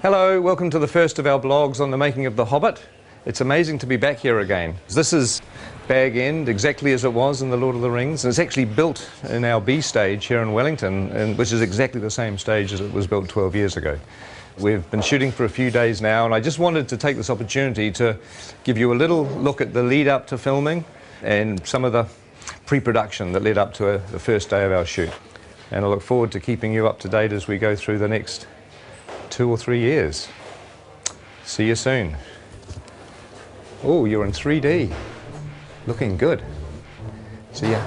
Hello, welcome to the first of our blogs on the making of The Hobbit. It's amazing to be back here again. This is Bag End, exactly as it was in The Lord of the Rings, and it's actually built in our B stage here in Wellington, which is exactly the same stage as it was built 12 years ago. We've been shooting for a few days now, and I just wanted to take this opportunity to give you a little look at the lead up to filming and some of the pre-production that led up to the first day of our shoot. And I look forward to keeping you up to date as we go through the next 2 or 3 years. See you soon. Oh, you're in 3D. Looking good. See ya.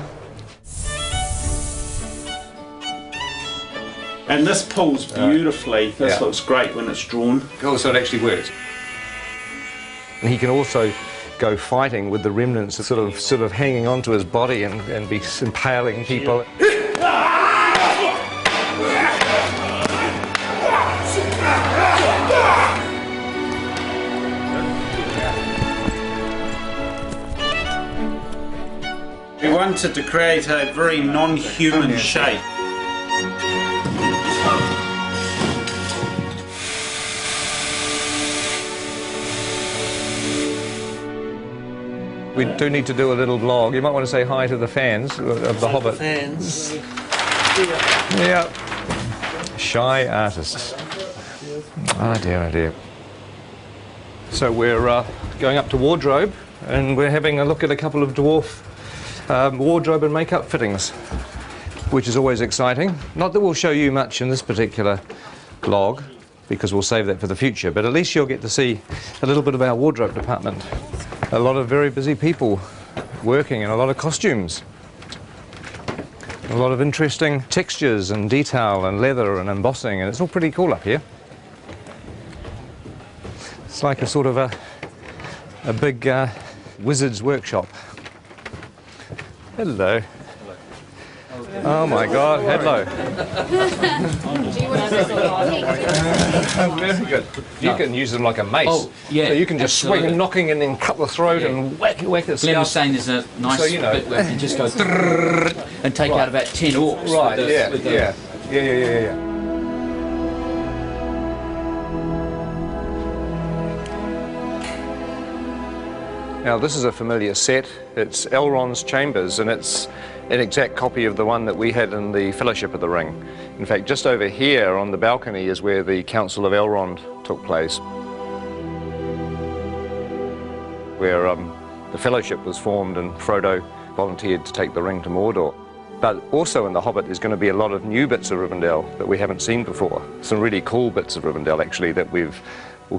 And this pulls beautifully. This looks great when it's drawn. Oh, so it actually works. And he can also go fighting with the remnants sort of hanging onto his body and be impaling people. We wanted to create a very non-human shape. We do need to do a little vlog. You might want to say hi to the fans of The Hobbit. Fans. Yeah. Shy artists. Oh dear, oh dear. So we're going up to wardrobe, and we're having a look at a couple of dwarf wardrobe and makeup fittings, which is always exciting. Not that we'll show you much in this particular vlog, because we'll save that for the future, but at least you'll get to see a little bit of our wardrobe department. A lot of very busy people working, and a lot of costumes. A lot of interesting textures and detail and leather and embossing, and it's all pretty cool up here. It's like a sort of a big wizard's workshop. Hello. Oh my God, hello. Very good. You can use them like a mace. Oh, yeah. So you can just absolutely. swing knocking and then cut the throat and whack it. Glenn was saying there's a nice bit where you can just go and take out about 10 orcs. Right, with the, yeah. Now this is a familiar set. It's Elrond's chambers, and it's an exact copy of the one that we had in the Fellowship of the Ring. In fact, just over here on the balcony is where the Council of Elrond took place, where the Fellowship was formed and Frodo volunteered to take the ring to Mordor. But also in The Hobbit there's going to be a lot of new bits of Rivendell that we haven't seen before. Some really cool bits of Rivendell actually that will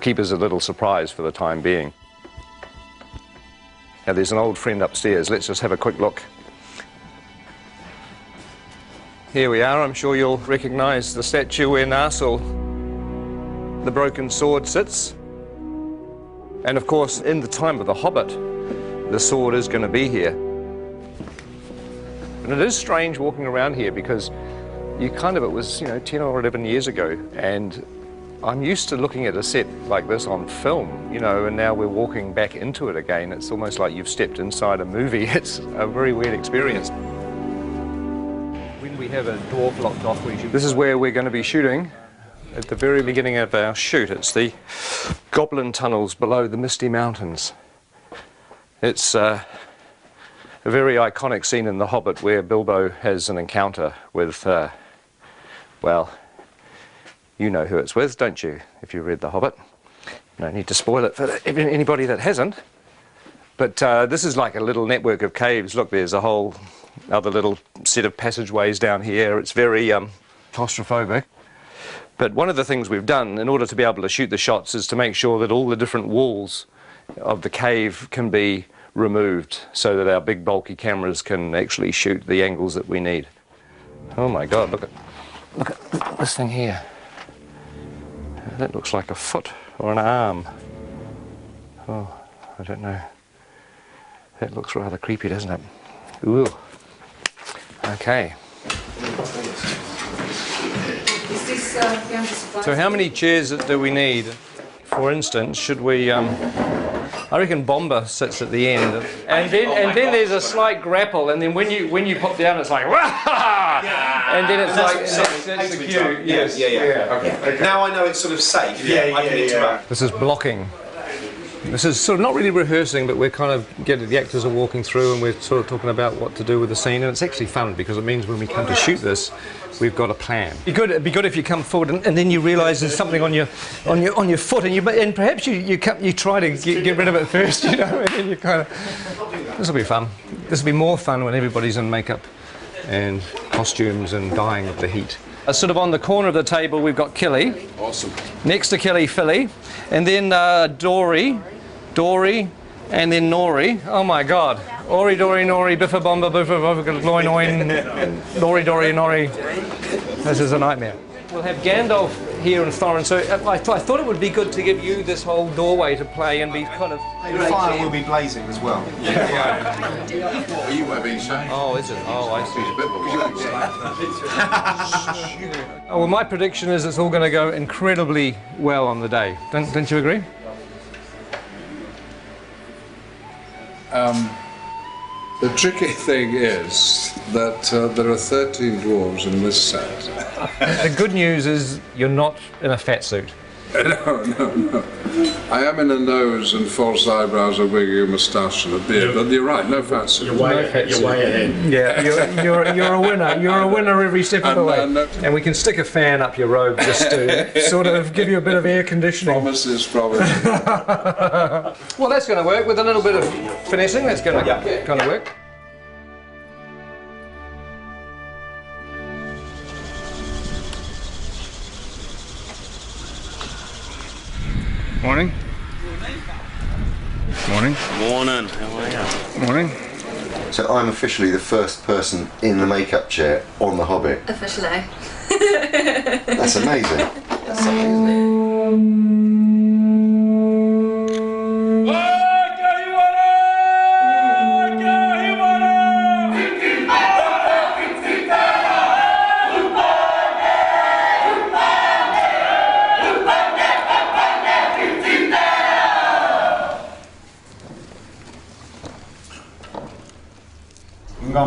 keep as a little surprise for the time being. Now there's an old friend upstairs. Let's just have a quick look. Here we are. I'm sure you'll recognise the statue where Narsil, the broken sword, sits. And of course, in the time of The Hobbit, the sword is going to be here. And it is strange walking around here because it was 10 or 11 years ago, and I'm used to looking at a set like this on film, and now we're walking back into it again. It's almost like you've stepped inside a movie. It's a very weird experience. When we have a dwarf locked off, this is where we're going to be shooting at the very beginning of our shoot. It's the goblin tunnels below the Misty Mountains. It's a very iconic scene in The Hobbit where Bilbo has an encounter with, well, you know who it's with, don't you, if you read The Hobbit? No need to spoil it for anybody that hasn't. But this is like a little network of caves. Look, there's a whole other little set of passageways down here. It's very claustrophobic. But one of the things we've done in order to be able to shoot the shots is to make sure that all the different walls of the cave can be removed so that our big bulky cameras can actually shoot the angles that we need. Oh my God, look at this thing here. That looks like a foot or an arm. Oh, I don't know. That looks rather creepy, doesn't it? Ooh. Okay. So how many chairs do we need? For instance, should we I reckon Bomber sits at the end, and then there's a slight grapple, and then when you pop down, it's like and then it's like that's the cue. Yes. Yeah. Okay. Now I know it's sort of safe. I can interrupt. This is blocking. This is sort of not really rehearsing, but we're kind of the actors are walking through, and we're sort of talking about what to do with the scene, and it's actually fun because it means when we come to shoot this, we've got a plan. It'd be good if you come forward and then you realise there's something on your foot, and perhaps you try to get rid of it first, you know, and then you kind of. This will be fun. This will be more fun when everybody's in makeup and costumes and dying of the heat. Sort of on the corner of the table, we've got Killy. Awesome. Next to Killy, Philly, and then Dory, and then Nori. Oh my God! Ori, Dory, Nori, Biffa, Bomba, Biffa, Biffa, Gloin, Oin, Lori, Dory, Nori. This is a nightmare. We'll have Gandalf here and Thorin, so I thought it would be good to give you this whole doorway to play and be kind of... The fire will be blazing as well. What you were being saying? Oh, is it? Oh, I see. Oh, well, my prediction is it's all going to go incredibly well on the day. Don't you agree? The tricky thing is that there are 13 dwarves in this set. The good news is you're not in a fat suit. No. I am in a nose and false eyebrows, a wig, a moustache and a beard, but you're right, no fat suit. You're way ahead. Yeah, you're a winner. You're a winner every step of the way. And we can stick a fan up your robe just to sort of give you a bit of air conditioning. Promises. Well, that's going to work with a little bit of finessing. That's going to kind of work. Morning. Morning. Morning. How are you? Morning. So I'm officially the first person in the makeup chair on The Hobbit. Officially. That's amazing. That's something, isn't it?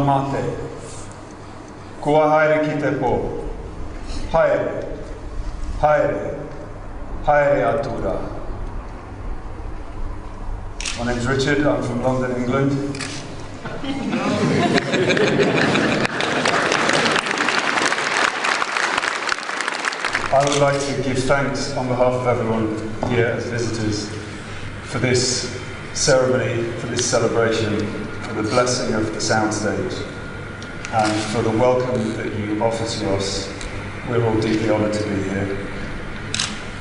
Mate. Kua haere ki te pō. Haere. Atura. My name's Richard, I'm from London, England. I would like to give thanks on behalf of everyone here as visitors for this ceremony, for this celebration, for the blessing of the soundstage, and for the welcome that you offer to us. We're all deeply honoured to be here.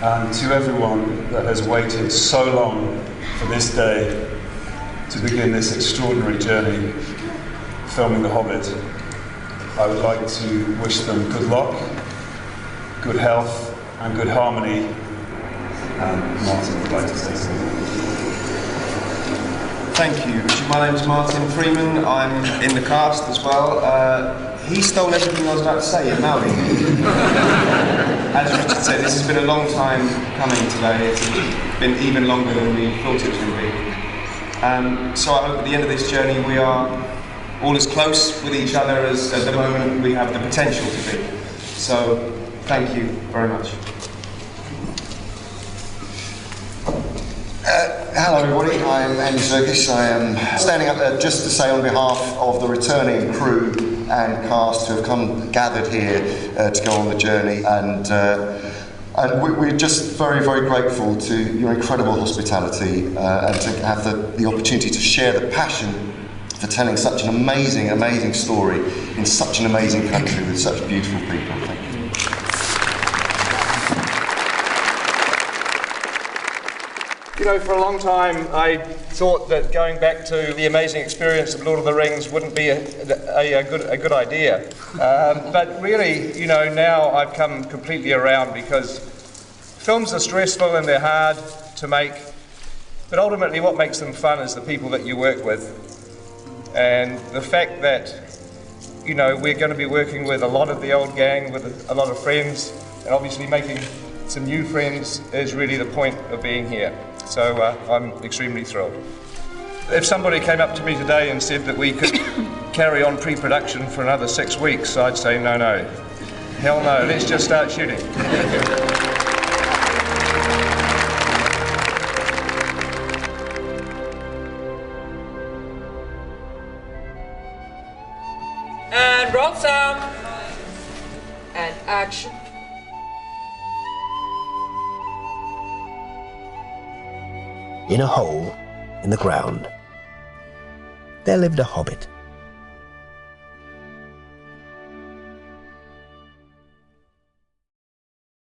And to everyone that has waited so long for this day to begin this extraordinary journey filming The Hobbit, I would like to wish them good luck, good health and good harmony. And Martin would like to say something. Thank you, Richard. My name's Martin Freeman. I'm in the cast as well. He stole everything I was about to say in Maori. As Richard said, this has been a long time coming today. It's been even longer than we thought it was going to be. So I hope at the end of this journey we are all as close with each other as at the moment we have the potential to be. So thank you very much. Hello everybody, I'm Andy Serkis. I am standing up there just to say on behalf of the returning crew and cast who have gathered here to go on the journey, and we're just very, very grateful to your incredible hospitality and to have the opportunity to share the passion for telling such an amazing, amazing story in such an amazing country with such beautiful people. Thank you. You know, for a long time I thought that going back to the amazing experience of Lord of the Rings wouldn't be a good idea. But really, you know, now I've come completely around, because films are stressful and they're hard to make, but ultimately what makes them fun is the people that you work with. And the fact that, you know, we're going to be working with a lot of the old gang, with a lot of friends, and obviously making some new friends is really the point of being here. So I'm extremely thrilled. If somebody came up to me today and said that we could carry on pre-production for another 6 weeks, I'd say no, no. Hell no, let's just start shooting. And roll sound. And action. In a hole in the ground, there lived a hobbit.